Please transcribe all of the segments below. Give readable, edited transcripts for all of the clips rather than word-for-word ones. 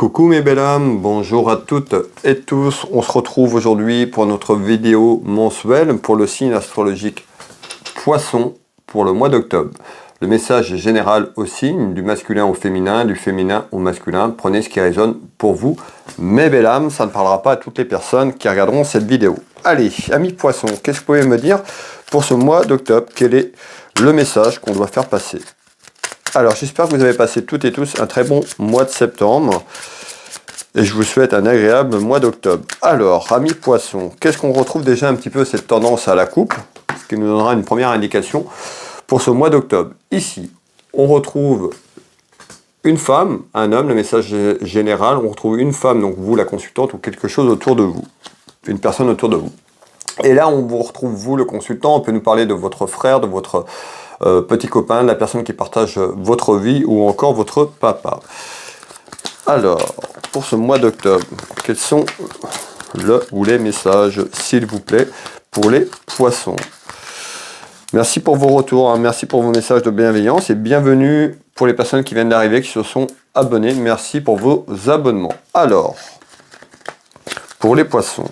Coucou mes belles âmes, bonjour à toutes et tous. On se retrouve aujourd'hui pour notre vidéo mensuelle pour le signe astrologique Poisson pour le mois d'octobre. Le message est général au signe, du masculin au féminin, du féminin au masculin. Prenez ce qui résonne pour vous. Mes belles âmes, ça ne parlera pas à toutes les personnes qui regarderont cette vidéo. Allez, amis Poissons, qu'est-ce que vous pouvez me dire pour ce mois d'octobre? Quel est le message qu'on doit faire passer? Alors, j'espère que vous avez passé toutes et tous un très bon mois de septembre. Et je vous souhaite un agréable mois d'octobre. Alors, amis Poissons, qu'est-ce qu'on retrouve déjà un petit peu cette tendance à la coupe? Ce qui nous donnera une première indication pour ce mois d'octobre. Ici, on retrouve une femme, un homme, le message général. On retrouve une femme, donc vous, la consultante, ou quelque chose autour de vous. Une personne autour de vous. Et là, on vous retrouve, vous, le consultant. On peut nous parler de votre frère, de votre petit copain, de la personne qui partage votre vie ou encore votre papa. Alors, pour ce mois d'octobre, quels sont les messages, s'il vous plaît, pour les poissons? Merci pour vos retours, hein, merci pour vos messages de bienveillance et bienvenue pour les personnes qui viennent d'arriver, qui se sont abonnées. Merci pour vos abonnements. Alors, pour les poissons,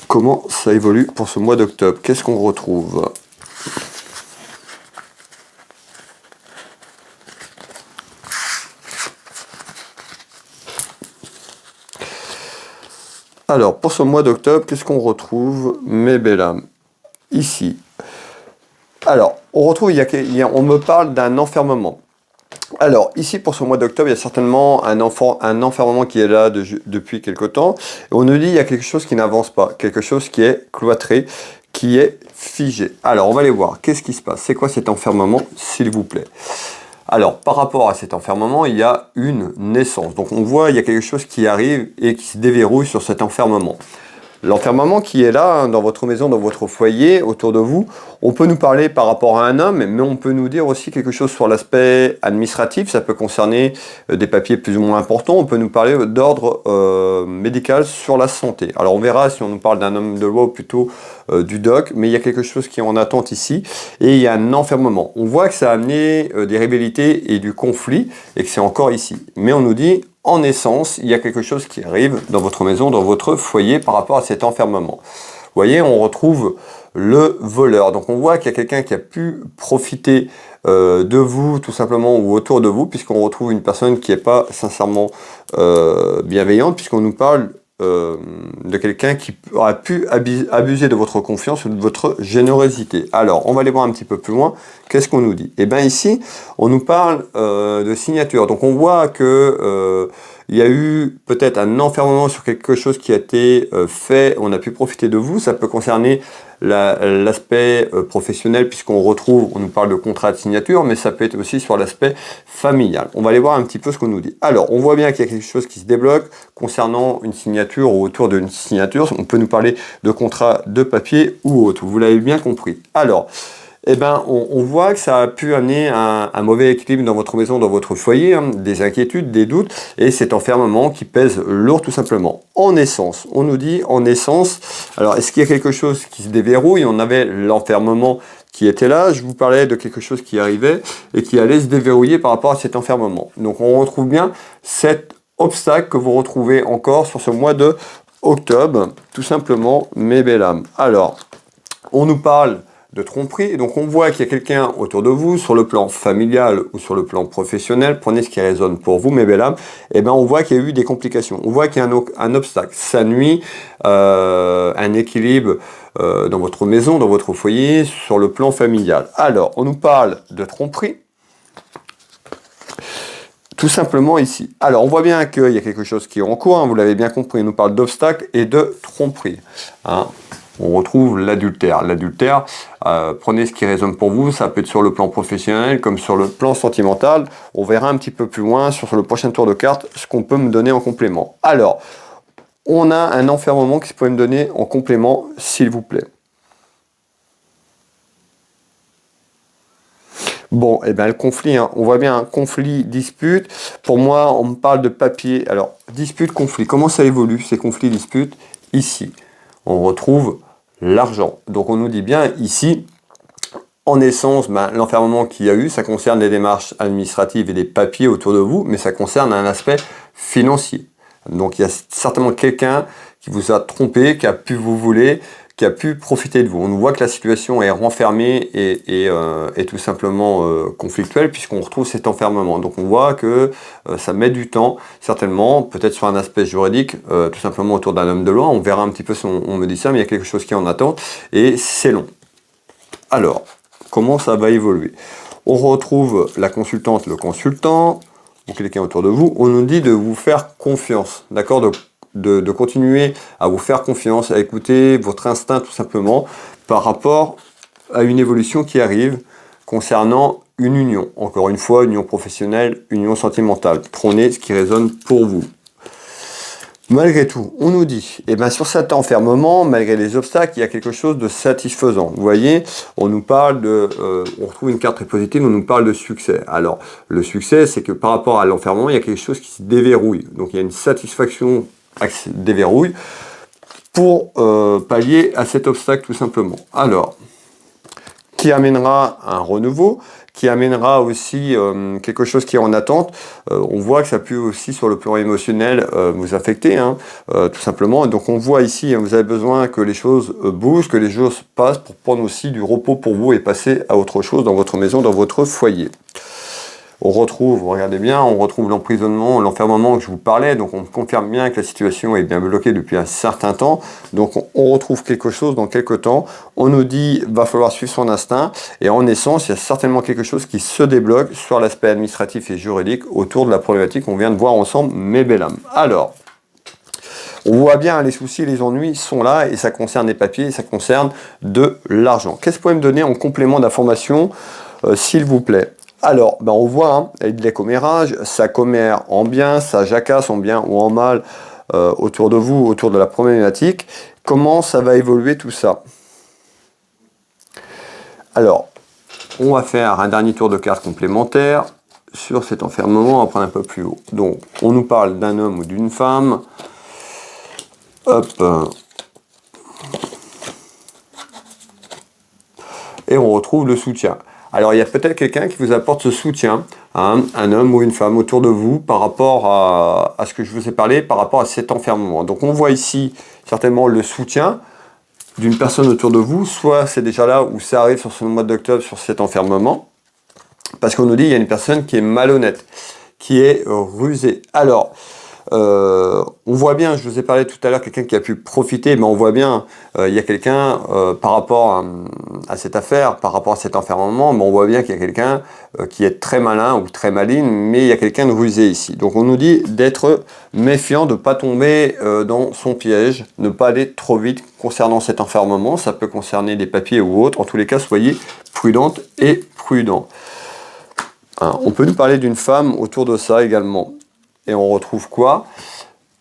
comment ça évolue pour ce mois d'octobre? Qu'est-ce qu'on retrouve? Alors, pour ce mois d'octobre, qu'est-ce qu'on retrouve, mes belles âmes? Ici. Alors, on retrouve, on me parle d'un enfermement. Alors, ici, pour ce mois d'octobre, il y a certainement un enfermement qui est là depuis quelque temps. Et on nous dit qu'il y a quelque chose qui n'avance pas, quelque chose qui est cloîtré, qui est figé. Alors, on va aller voir. Qu'est-ce qui se passe? C'est quoi cet enfermement, s'il vous plaît? Alors, par rapport à cet enfermement, il y a une naissance. Donc, on voit il y a quelque chose qui arrive et qui se déverrouille sur cet enfermement. L'enfermement qui est là, hein, dans votre maison, dans votre foyer, autour de vous, on peut nous parler par rapport à un homme, mais on peut nous dire aussi quelque chose sur l'aspect administratif. Ça peut concerner des papiers plus ou moins importants. On peut nous parler d'ordre médical sur la santé. Alors, on verra si on nous parle d'un homme de loi ou plutôt du doc, mais il y a quelque chose qui est en attente ici, et il y a un enfermement. On voit que ça a amené des rivalités et du conflit, et que c'est encore ici. Mais on nous dit, en essence, il y a quelque chose qui arrive dans votre maison, dans votre foyer, par rapport à cet enfermement. Vous voyez, on retrouve le voleur. Donc on voit qu'il y a quelqu'un qui a pu profiter de vous, tout simplement, ou autour de vous, puisqu'on retrouve une personne qui n'est pas sincèrement bienveillante, puisqu'on nous parle de quelqu'un qui aura pu abuser de votre confiance ou de votre générosité. Alors, on va aller voir un petit peu plus loin. Qu'est-ce qu'on nous dit? Eh bien ici, on nous parle de signature. Donc on voit que il y a eu peut-être un enfermement sur quelque chose qui a été fait, on a pu profiter de vous. Ça peut concerner l'aspect professionnel, puisqu'on retrouve, on nous parle de contrat de signature, mais ça peut être aussi sur l'aspect familial. On va aller voir un petit peu ce qu'on nous dit. Alors, on voit bien qu'il y a quelque chose qui se débloque concernant une signature ou autour d'une signature. On peut nous parler de contrat de papier ou autre. Vous l'avez bien compris. Alors, eh ben, on voit que ça a pu amener un mauvais équilibre dans votre maison, dans votre foyer, hein, des inquiétudes, des doutes, et cet enfermement qui pèse lourd tout simplement. En essence, on nous dit en essence, alors est-ce qu'il y a quelque chose qui se déverrouille? On avait l'enfermement qui était là, je vous parlais de quelque chose qui arrivait et qui allait se déverrouiller par rapport à cet enfermement. Donc on retrouve bien cet obstacle que vous retrouvez encore sur ce mois de octobre, tout simplement, mes belles âmes. Alors, on nous parle de tromperie, donc on voit qu'il y a quelqu'un autour de vous, sur le plan familial ou sur le plan professionnel, prenez ce qui résonne pour vous, mes belles âmes, et ben on voit qu'il y a eu des complications, on voit qu'il y a un obstacle, ça nuit un équilibre dans votre maison, dans votre foyer, sur le plan familial. Alors, on nous parle de tromperie, tout simplement ici. Alors, on voit bien qu'il y a quelque chose qui est en cours, hein, vous l'avez bien compris, on nous parle d'obstacle et de tromperie, hein. On retrouve l'adultère. L'adultère, prenez ce qui résonne pour vous, ça peut être sur le plan professionnel comme sur le plan sentimental. On verra un petit peu plus loin sur le prochain tour de cartes ce qu'on peut me donner en complément. Alors, on a un enfermement qui peut me donner en complément, s'il vous plaît. Bon, et bien le conflit, hein, on voit bien un conflit, dispute. Pour moi, on me parle de papier. Alors, dispute, conflit, comment ça évolue ces conflits, disputes? Ici, on retrouve l'argent. Donc on nous dit bien ici, En essence, l'enfermement qu'il y a eu, ça concerne les démarches administratives et les papiers autour de vous, mais ça concerne un aspect financier. Donc il y a certainement quelqu'un qui vous a trompé, qui a pu vous voler, qui a pu profiter de vous. On voit que la situation est renfermée et tout simplement conflictuelle puisqu'on retrouve cet enfermement. Donc on voit que ça met du temps, certainement, peut-être sur un aspect juridique, tout simplement autour d'un homme de loi. On verra un petit peu si on me dit ça, mais il y a quelque chose qui est en attente et c'est long. Alors, comment ça va évoluer? On retrouve la consultante, le consultant, ou quelqu'un autour de vous. On nous dit de vous faire confiance, d'accord, de continuer à vous faire confiance, à écouter votre instinct tout simplement par rapport à une évolution qui arrive concernant une union. Encore une fois, union professionnelle, union sentimentale. Prenez ce qui résonne pour vous. Malgré tout, on nous dit, sur cet enfermement, malgré les obstacles, il y a quelque chose de satisfaisant. Vous voyez, on nous parle on retrouve une carte très positive, on nous parle de succès. Alors, le succès, c'est que par rapport à l'enfermement, il y a quelque chose qui se déverrouille. Donc, il y a une satisfaction qui se déverrouille pour pallier à cet obstacle tout simplement. Alors, qui amènera un renouveau, qui amènera aussi quelque chose qui est en attente. On voit que ça peut aussi sur le plan émotionnel vous affecter, tout simplement. Donc on voit ici, vous avez besoin que les choses bougent, que les choses passent pour prendre aussi du repos pour vous et passer à autre chose dans votre maison, dans votre foyer. On retrouve, regardez bien, on retrouve l'emprisonnement, l'enfermement que je vous parlais, donc on confirme bien que la situation est bien bloquée depuis un certain temps, donc on retrouve quelque chose dans quelques temps, on nous dit va falloir suivre son instinct, et en essence, il y a certainement quelque chose qui se débloque sur l'aspect administratif et juridique autour de la problématique qu'on vient de voir ensemble, mes belles âmes. Alors, on voit bien les soucis, les ennuis sont là, et ça concerne les papiers, et ça concerne de l'argent. Qu'est-ce que vous pouvez me donner en complément d'information, s'il vous plaît? Alors, on voit, avec les commérages, ça commère en bien, ça jacasse en bien ou en mal autour de vous, autour de la problématique. Comment ça va évoluer tout ça? Alors, on va faire un dernier tour de cartes complémentaire sur cet enfermement, on va prendre un peu plus haut. Donc, on nous parle d'un homme ou d'une femme. Hop. Et on retrouve le soutien. Alors, il y a peut-être quelqu'un qui vous apporte ce soutien, un homme ou une femme autour de vous par rapport à ce que je vous ai parlé, par rapport à cet enfermement. Donc, on voit ici certainement le soutien d'une personne autour de vous, soit c'est déjà là où ça arrive sur ce mois d'octobre, sur cet enfermement, parce qu'on nous dit qu'il y a une personne qui est malhonnête, qui est rusée. Alors, on voit bien, je vous ai parlé tout à l'heure, quelqu'un qui a pu profiter, mais on voit bien, il y a quelqu'un par rapport à cette affaire, par rapport à cet enfermement, mais on voit bien qu'il y a quelqu'un qui est très malin ou très maligne, mais il y a quelqu'un de rusé ici. Donc on nous dit d'être méfiant, de ne pas tomber dans son piège, ne pas aller trop vite concernant cet enfermement, ça peut concerner des papiers ou autres, en tous les cas soyez prudente et prudent. On peut nous parler d'une femme autour de ça également. Et on retrouve quoi?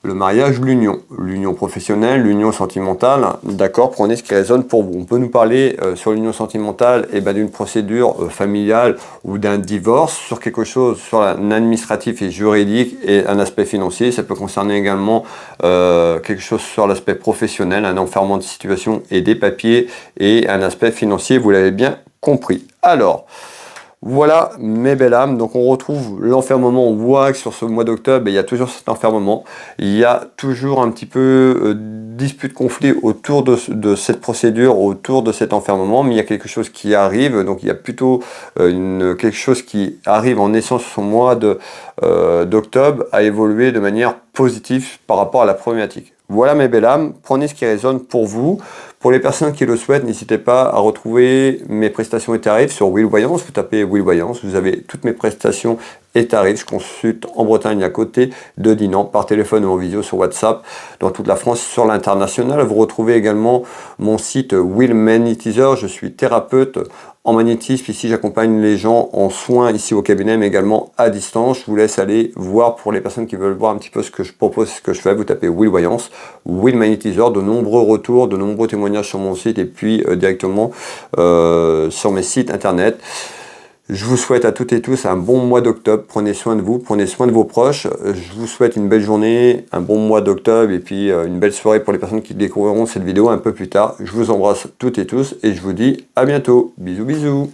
Le mariage, l'union. L'union professionnelle, l'union sentimentale. D'accord, prenez ce qui résonne pour vous. On peut nous parler sur l'union sentimentale d'une procédure familiale ou d'un divorce, sur quelque chose, sur un administratif et juridique et un aspect financier. Ça peut concerner également quelque chose sur l'aspect professionnel, un enfermement de situation et des papiers et un aspect financier, vous l'avez bien compris. Alors, voilà mes belles âmes, donc on retrouve l'enfermement, on voit que sur ce mois d'octobre, il y a toujours cet enfermement, il y a toujours un petit peu dispute, conflit autour de cette procédure, autour de cet enfermement, mais il y a quelque chose qui arrive, donc il y a plutôt quelque chose qui arrive en essence sur ce mois d'octobre à évoluer de manière positive par rapport à la problématique. Voilà mes belles âmes, prenez ce qui résonne pour vous. Pour les personnes qui le souhaitent, n'hésitez pas à retrouver mes prestations et tarifs sur Will Voyance. Vous tapez Will Voyance, vous avez toutes mes prestations et tarifs. Je consulte en Bretagne à côté de Dinan, par téléphone ou en visio sur WhatsApp, dans toute la France, sur l'international. Vous retrouvez également mon site Will Magnétiseur. Je suis thérapeute en magnétisme. Ici, j'accompagne les gens en soins ici au cabinet, mais également à distance. Je vous laisse aller voir pour les personnes qui veulent voir un petit peu ce que je propose, ce que je fais. Vous tapez Will Voyance, Will Magnétiseur, de nombreux retours, de nombreux témoignages sur mon site et puis directement sur mes sites internet. Je vous souhaite à toutes et tous un bon mois d'octobre. Prenez soin de vous, prenez soin de vos proches. Je vous souhaite une belle journée, un bon mois d'octobre et puis une belle soirée pour les personnes qui découvriront cette vidéo un peu plus tard. Je vous embrasse toutes et tous et je vous dis à bientôt. Bisous bisous.